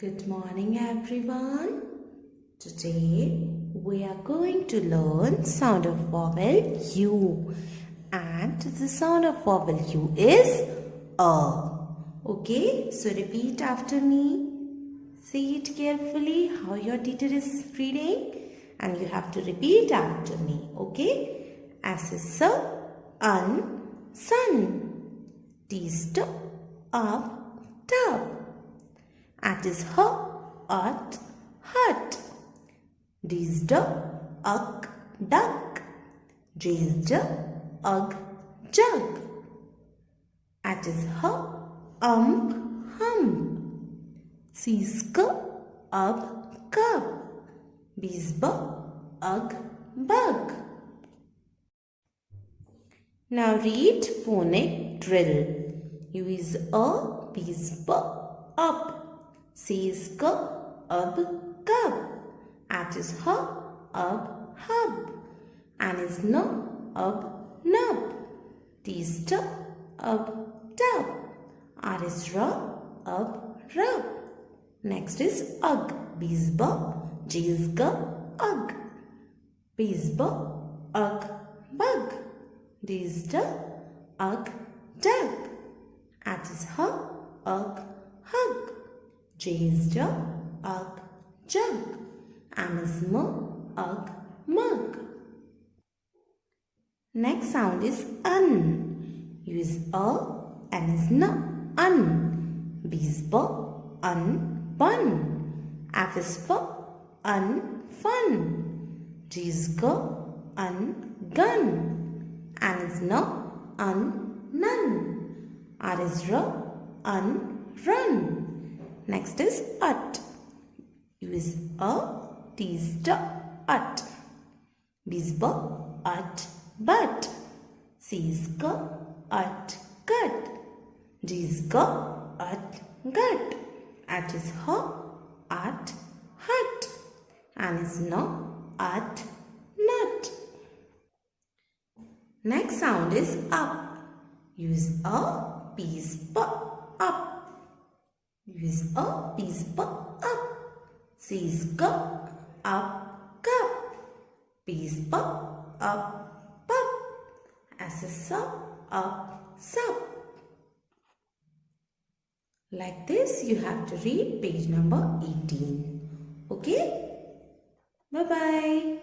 Good morning everyone. Today we are going to learn sound of vowel U, and the sound of vowel U is A. Okay, so repeat after me. Say it carefully how your teacher is reading, and you have to repeat after me. Okay, S is sun. T is up, tub. At is at, hut. D is uck, duck. J is ugh, jug. At is hump. C is cub. B is bug. Now read phonic drill. U is B is up. C is cub. At is hub. N is nub. T is tub. R is rub. Next is ugh. B is G is ugh. B is bug. D is ugh, dug. At is hug. J is ugh, jug. M is mug. Next sound is un. U is N is un. B is bun. F is fun. G is gun. N is none. R is run. Next is ut. U is T is ut. B is but. C is cut. D is gut. At is hut. N is nut. Next sound is up. U is P is up. U is P is up. C is cup. P is pup. S is sup. Like this you have to read page number 18. Okay? Bye-bye.